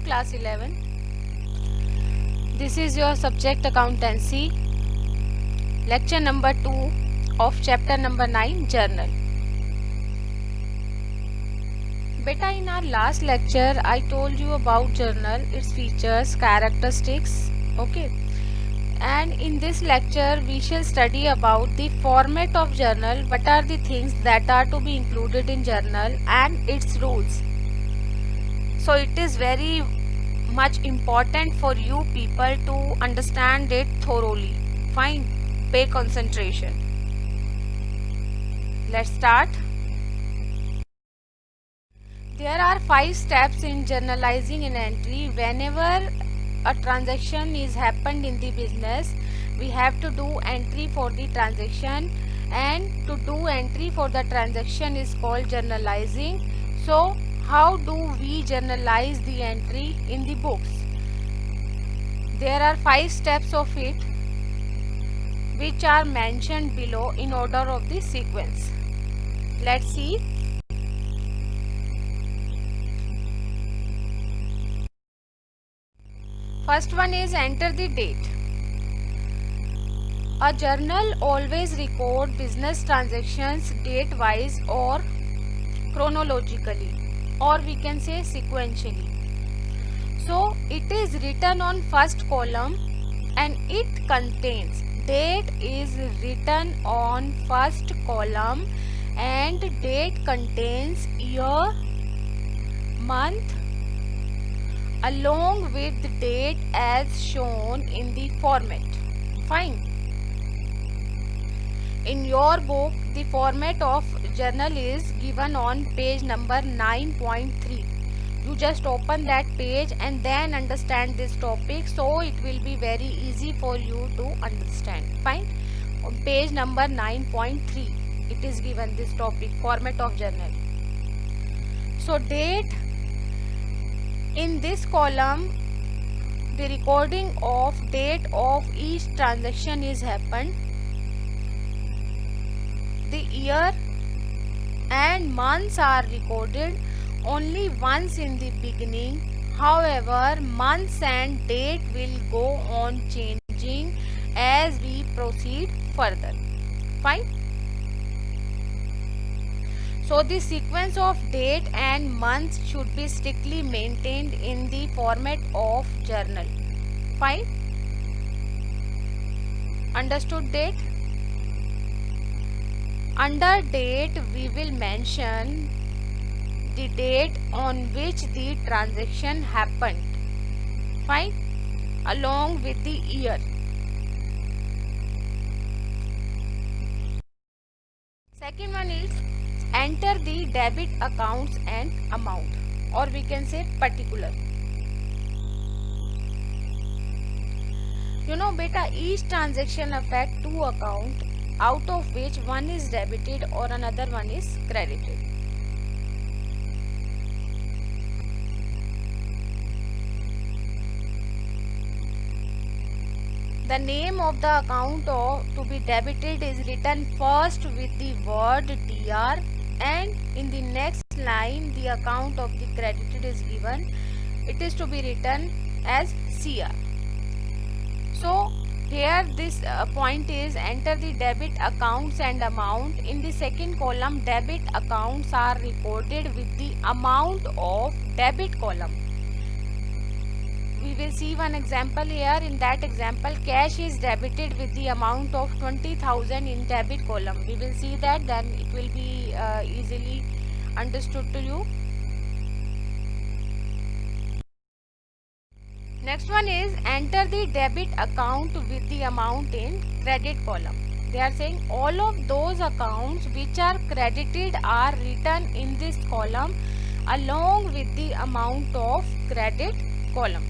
class 11. This is your subject accountancy, lecture number 2 of chapter number 9, journal. Beta, in our last lecture I told you about journal, its features, characteristics, okay. And in this lecture we shall study about the format of journal, what are the things that are to be included in journal and its rules. So it is very much important for you people to understand it thoroughly. Fine, pay concentration. Let's start. There are 5 steps in journalizing an entry. Whenever a transaction is happened in the business, we have to do entry for the transaction, and to do entry for the transaction is called journalizing. So how do we journalize the entry in the books? There are 5 steps of it which are mentioned below in order of the sequence. Let's see. First one is enter the date. A journal always record business transactions date wise or chronologically, or we can say sequentially. So it is written on first column and it contains, date is written on first column and date contains year, month along with the date as shown in the format. Fine. In your book the format of journal is given on page number 9.3. You just open that page and then understand this topic, so it will be very easy for you to understand. Fine. On page number 9.3 it is given this topic, format of journal. So date, in this column the recording of date of each transaction is happened. The year and months are recorded only once in the beginning. However, months and date will go on changing as we proceed further. Fine. So the sequence of date and months should be strictly maintained in the format of journal. Fine. Understood date? Under date we will mention the date on which the transaction happened. Fine. Along with the year. Second one is enter the debit accounts and amount, or we can say particular. You know beta, each transaction affect two accounts, out of which one is debited or another one is credited. The name of the account to be debited is written first with the word DR, and in the next line the account of the credited is given. It is to be written as CR. So here this point is enter the debit accounts and amount. In the second column debit accounts are recorded with the amount of debit column. We will see one example here. In that example cash is debited with the amount of 20,000 in debit column. We will see that, then it will be easily understood to you. Next one is enter the debit account with the amount in credit column. They are saying all of those accounts which are credited are written in this column along with the amount of credit column.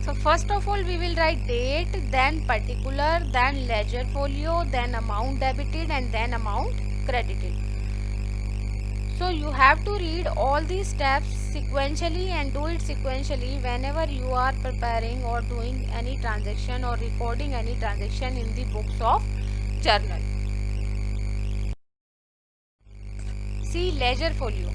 So first of all we will write date, then particular, then ledger folio, then amount debited and then amount credited. So you have to read all these steps sequentially and do it sequentially whenever you are preparing or doing any transaction or recording any transaction in the books of journal. See ledger folio.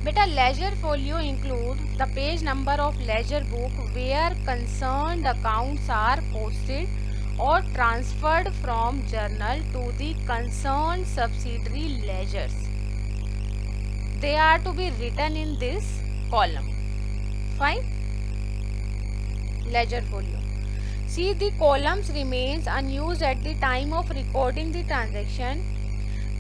Beta, ledger folio include the page number of ledger book where concerned accounts are posted or transferred from journal to the concerned subsidiary ledgers. They are to be written in this column. Fine. Ledger folio. See, the columns remains unused at the time of recording the transaction.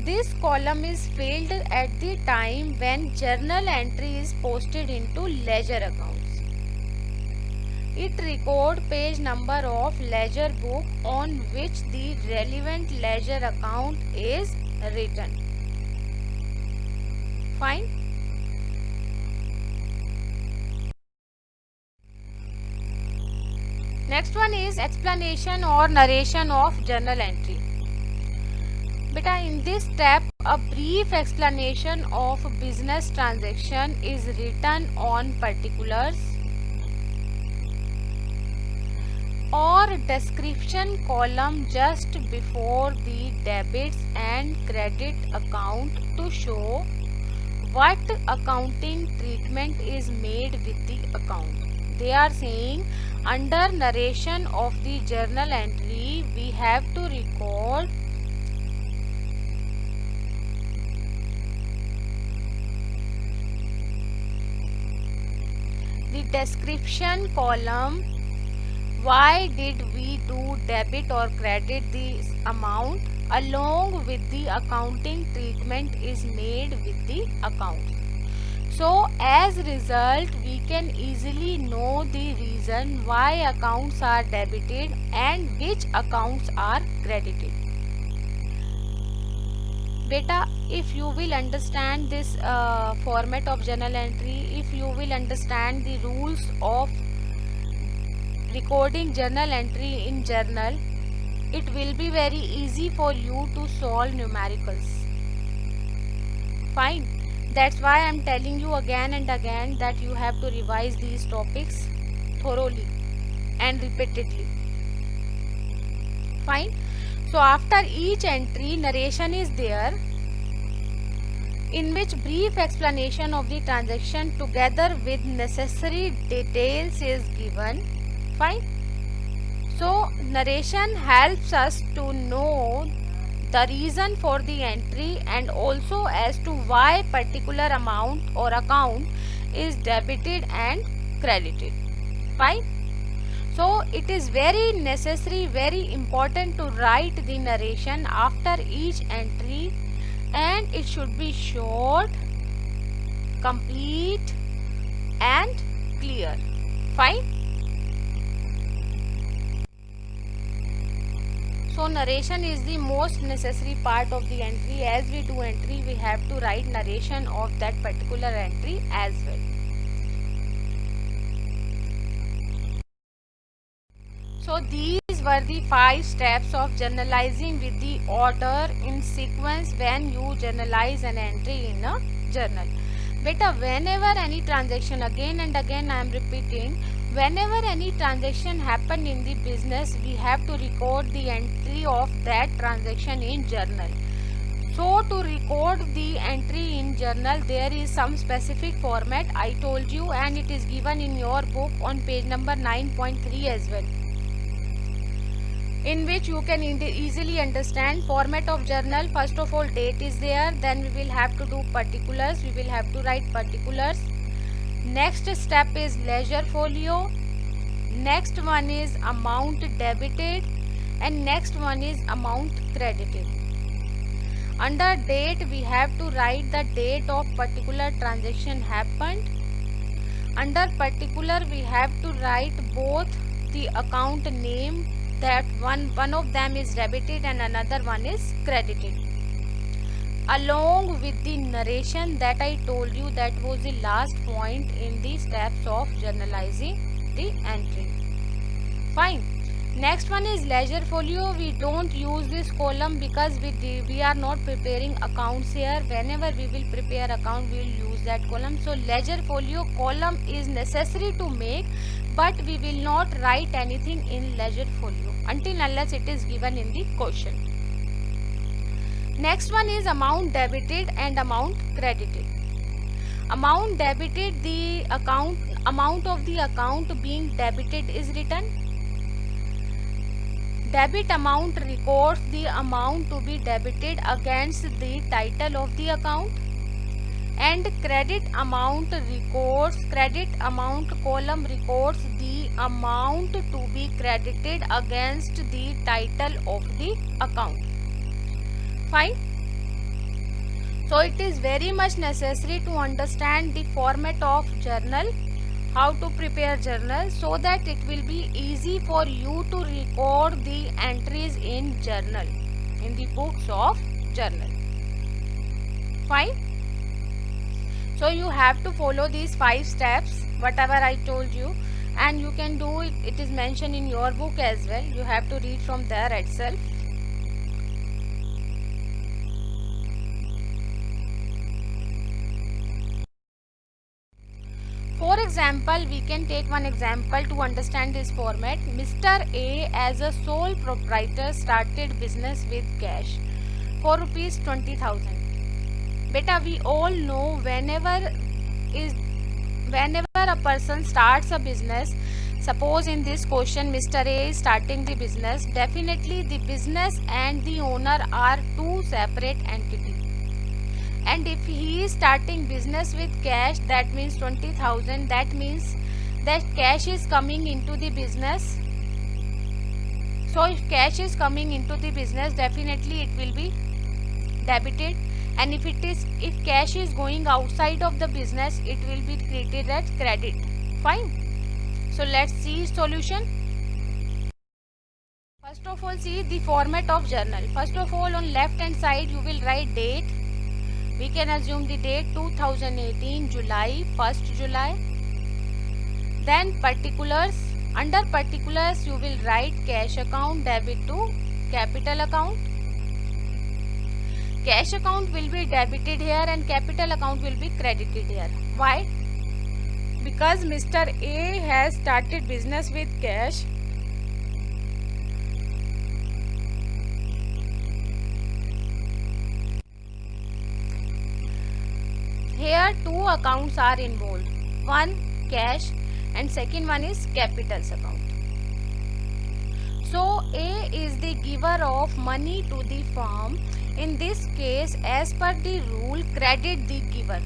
This column is filled at the time when journal entry is posted into ledger accounts. It records page number of ledger book on which the relevant ledger account is written. Fine. Next one is explanation or narration of journal entry. Beta, in this step, a brief explanation of business transaction is written on particulars or description column just before the debits and credit account to show what accounting treatment is made with the account. They are saying under narration of the journal entry, we have to record the description column. Why did we do debit or credit this amount, along with the accounting treatment is made with the account. So as a result, we can easily know the reason why accounts are debited and which accounts are credited. Beta, if you will understand this format of journal entry, if you will understand the rules of recording journal entry in journal, it will be very easy for you to solve numericals. Fine. That's why I am telling you again and again that you have to revise these topics thoroughly and repeatedly. Fine. So after each entry, narration is there, in which brief explanation of the transaction together with necessary details is given. Fine. So narration helps us to know the reason for the entry and also as to why particular amount or account is debited and credited. Fine. So it is very necessary, very important to write the narration after each entry, and it should be short, complete and clear. Fine. So narration is the most necessary part of the entry. As we do entry, we have to write narration of that particular entry as well. So these were the 5 steps of journalizing with the order in sequence when you journalize an entry in a journal. Beta, whenever any transaction, again and again I am repeating, whenever any transaction happen in the business, we have to record the entry of that transaction in journal. So to record the entry in journal, there is some specific format I told you, and it is given in your book on page number 9.3 as well, in which you can easily understand format of journal. First of all, date is there, then we will have to do particulars, we will have to write particulars. Next step is ledger folio, next one is amount debited, and next one is amount credited. Under date, we have to write the date of particular transaction happened. Under particular, we have to write both the account name, that one of them is debited and another one is credited, along with the narration that I told you. That was the last point in the steps of journalizing the entry. Fine. Next one is ledger folio. We don't use this column because we are not preparing accounts here. Whenever we will prepare account, we will use that column. So ledger folio column is necessary to make, but we will not write anything in ledger folio until unless it is given in the question. Next one is amount debited and amount credited. Amount debited, the amount of the account being debited is written. Debit amount records the amount to be debited against the title of the account, and credit amount column records the amount to be credited against the title of the account. Fine. So it is very much necessary to understand the format of journal, how to prepare journal, so that it will be easy for you to record the entries in journal, in the books of journal. Fine. So you have to follow these 5 steps, whatever I told you, and you can do it. It is mentioned in your book as well. You have to read from there itself. For example, we can take one example to understand this format. Mr. A as a sole proprietor started business with cash for rupees 20,000. Beta, we all know whenever a person starts a business, suppose in this question Mr. A is starting the business, definitely the business and the owner are two separate entities. And if he is starting business with cash, that means 20,000, that means that cash is coming into the business. So if cash is coming into the business, definitely it will be debited, and if cash is going outside of the business, it will be treated as credit. Fine. So let's see solution. First of all, see the format of journal. First of all, on left hand side you will write date. We can assume the date 2018 July, 1st July. Then particulars. Under particulars you will write cash account debit to capital account. Cash account will be debited here and capital account will be credited here. Why? Because Mr. A has started business with cash. Here two accounts are involved. One cash and second one is capital's account. So A is the giver of money to the firm. In this case, as per the rule, credit the giver.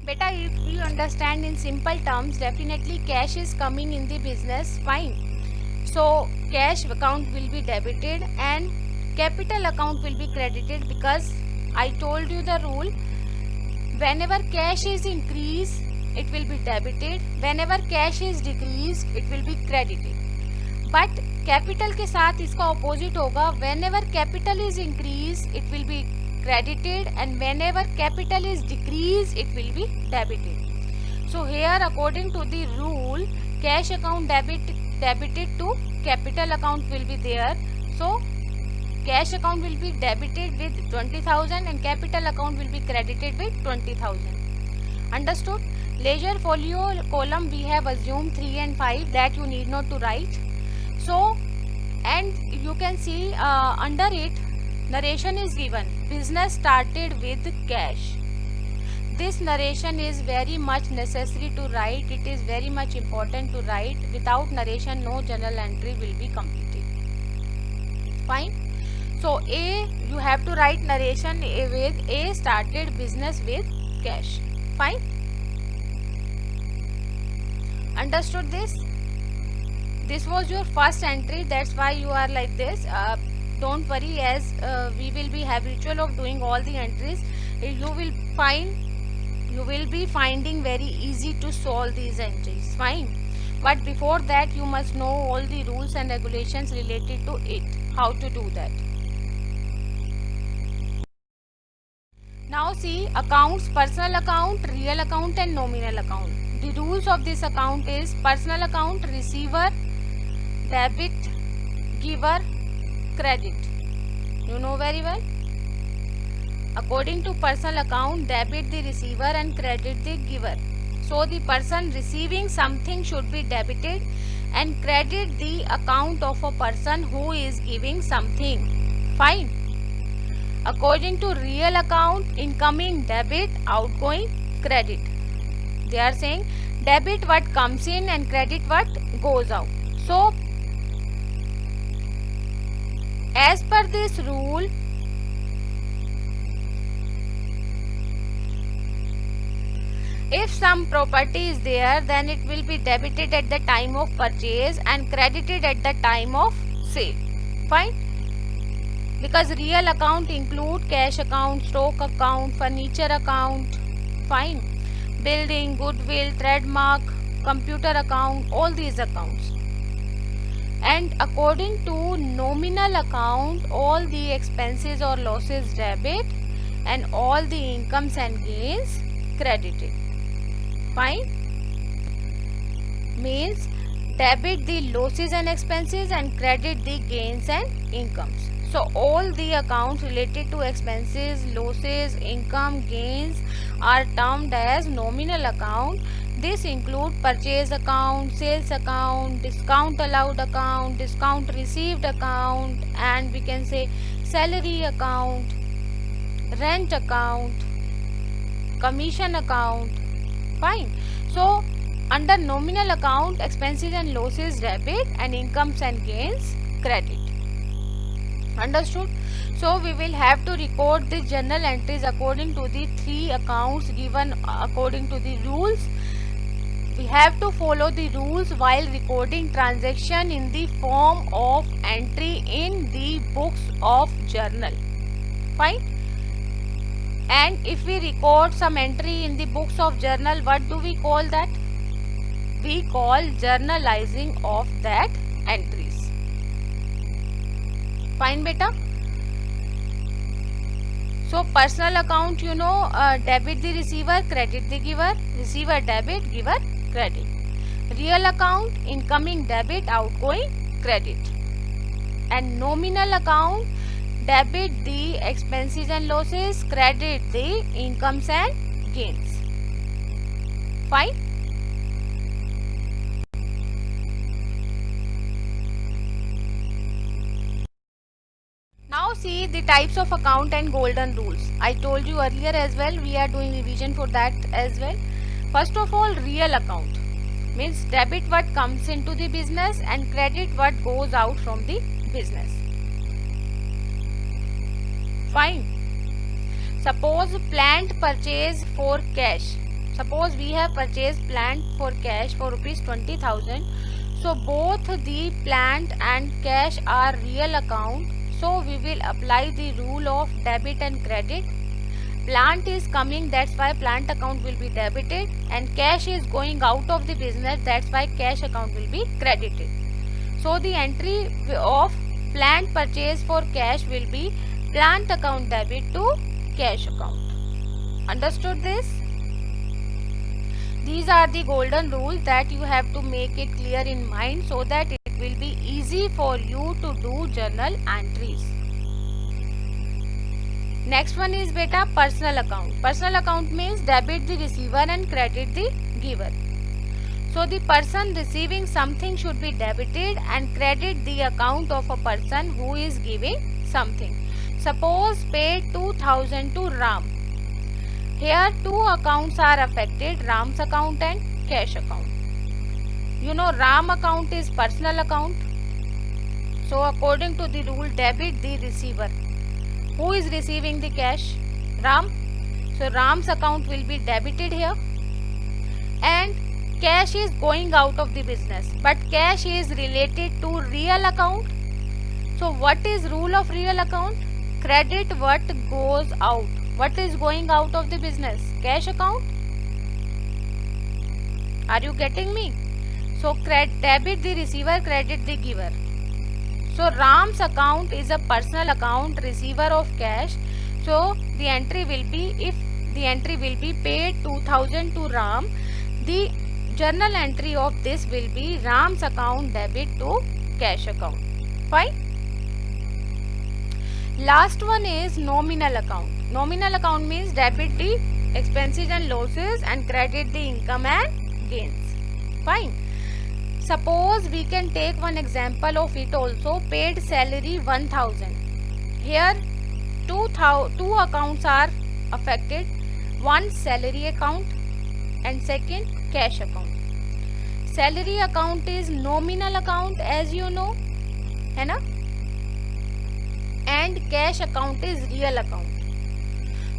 Beta, if you understand in simple terms, definitely cash is coming in the business, fine. So cash account will be debited and capital account will be credited, because I told you the rule, whenever cash is increased it will be debited, whenever cash is decreased it will be credited. But capital के साथ इसका opposite होगा, whenever capital is increased it will be credited and whenever capital is decreased it will be debited. So here according to the rule, cash account debited to capital account will be there. So cash account will be debited with 20,000 and capital account will be credited with 20,000. Understood? Ledger folio column we have assumed 3 and 5, that you need not to write. So, and you can see under it narration is given. Business started with cash. This narration is very much necessary to write. It is very much important to write. Without narration, no journal entry will be completed. Fine. So A, you have to write narration with A started business with cash. Fine. Understood this? This was your first entry. That's why you are like this. Don't worry, as we will be habitual of doing all the entries. You will be finding very easy to solve these entries. Fine. But before that, you must know all the rules and regulations related to it. How to do that. Now see accounts: personal account, real account and nominal account. The rules of this account is: personal account, receiver, debit, giver, credit. You know very well. According to personal account, debit the receiver and credit the giver. So the person receiving something should be debited and credit the account of a person who is giving something. Fine. According to real account, incoming debit, outgoing credit. They are saying debit what comes in and credit what goes out. So as per this rule, if some property is there, then it will be debited at the time of purchase and credited at the time of sale. Fine. Because real account include cash account, stock account, furniture account. Fine. Building, goodwill, trademark, computer account, all these accounts. And according to nominal account, all the expenses or losses debit and all the incomes and gains credited. Fine. Means debit the losses and expenses and credit the gains and incomes. So all the accounts related to expenses, losses, income, gains are termed as nominal account. This include purchase account, sales account, discount allowed account, discount received account, and we can say salary account, rent account, commission account. Fine. So under nominal account, expenses and losses debit and incomes and gains credit. Understood? So we will have to record the journal entries according to the three accounts given according to the rules. We have to follow the rules while recording transaction in the form of entry in the books of journal. Fine. And if we record some entry in the books of journal, what do we call that? We call journalizing of that entries. Fine beta. So personal account, debit the receiver, credit the giver, receiver debit, giver credit. Real account, incoming debit, outgoing credit. And nominal account, debit the expenses and losses, credit the incomes and gains. Fine. Now see the types of account and golden rules. I told you earlier as well, we are doing revision for that as well. First of all, real account means debit what comes into the business and credit what goes out from the business. Fine. Suppose plant purchase for cash. Suppose we have purchased plant for cash for rupees 20,000. So both the plant and cash are real account. So we will apply the rule of debit and credit. Plant is coming, that's why plant account will be debited, and cash is going out of the business, that's why cash account will be credited. So the entry of plant purchase for cash will be plant account debit to cash account. Understood this? These are the golden rules that you have to make it clear in mind so that it will be easy for you to do journal entries. Next one is beta personal account. Personal account means debit the receiver and credit the giver. So the person receiving something should be debited and credit the account of a person who is giving something. Suppose paid 2,000 to Ram. Here two accounts are affected, Ram's account and cash account. Ram account is personal account. So according to the rule, debit the receiver. Who is receiving the cash? Ram. So Ram's account will be debited here. And cash is going out of the business. But cash is related to real account. So what is rule of real account? Credit what goes out. What is going out of the business? Cash account. Are you getting me? So debit the receiver, credit the giver. So Ram's account is a personal account, receiver of cash. So the entry will be, if the entry will be paid 2,000 to Ram, the journal entry of this will be Ram's account debit to cash account. Fine. Last one is nominal account. Nominal account means debit the expenses and losses and credit the income and gains. Fine. Suppose we can take one example of it also. Paid salary 1000. Here two accounts are affected. One salary account and second cash account. Salary account is nominal account as you know, है ना, and cash account is real account.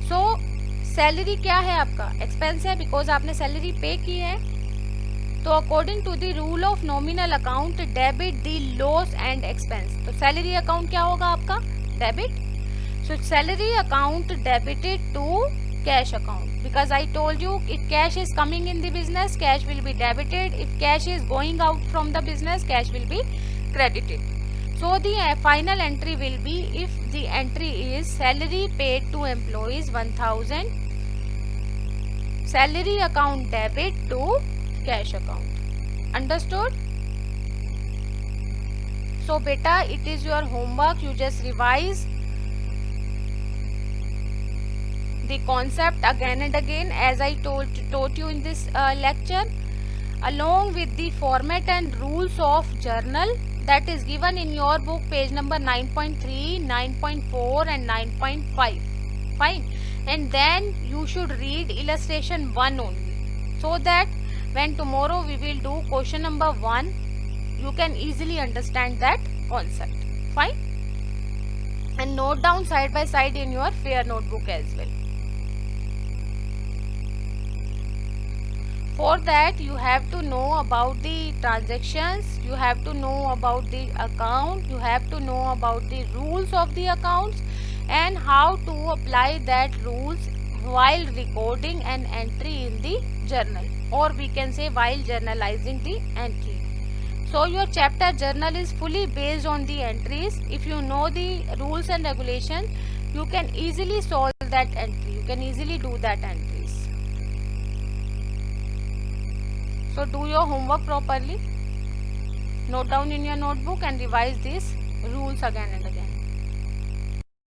So salary क्या है आपका, expense है because आपने salary पे की है. तो according to the rule of nominal account debit the loss and expense. तो सैलरी अकाउंट क्या होगा आपका, debit. So salary account debited to cash account because I told you if cash is coming in the business, cash will be debited. If cash is going out from the business, cash will be credited. So the final entry will be, if the entry is salary paid to employees 1000, salary account debit to cash account. Understood? So beta, it is your homework. You just revise the concept again and again as I taught you in this lecture, along with the format and rules of journal that is given in your book page number 9.3, 9.4 and 9.5. Fine. And then you should read illustration 1 only, so that when tomorrow we will do question number 1, you can easily understand that concept. Fine. And note down side by side in your fair notebook as well. For that you have to know about the transactions, you have to know about the account, you have to know about the rules of the accounts and how to apply that rules while recording an entry in the journal, or we can say while journalizing the entry. So your chapter journal is fully based on the entries. If you know the rules and regulations, you can easily solve that entry, you can easily do that entries. So do your homework properly, note down in your notebook and revise these rules again and again.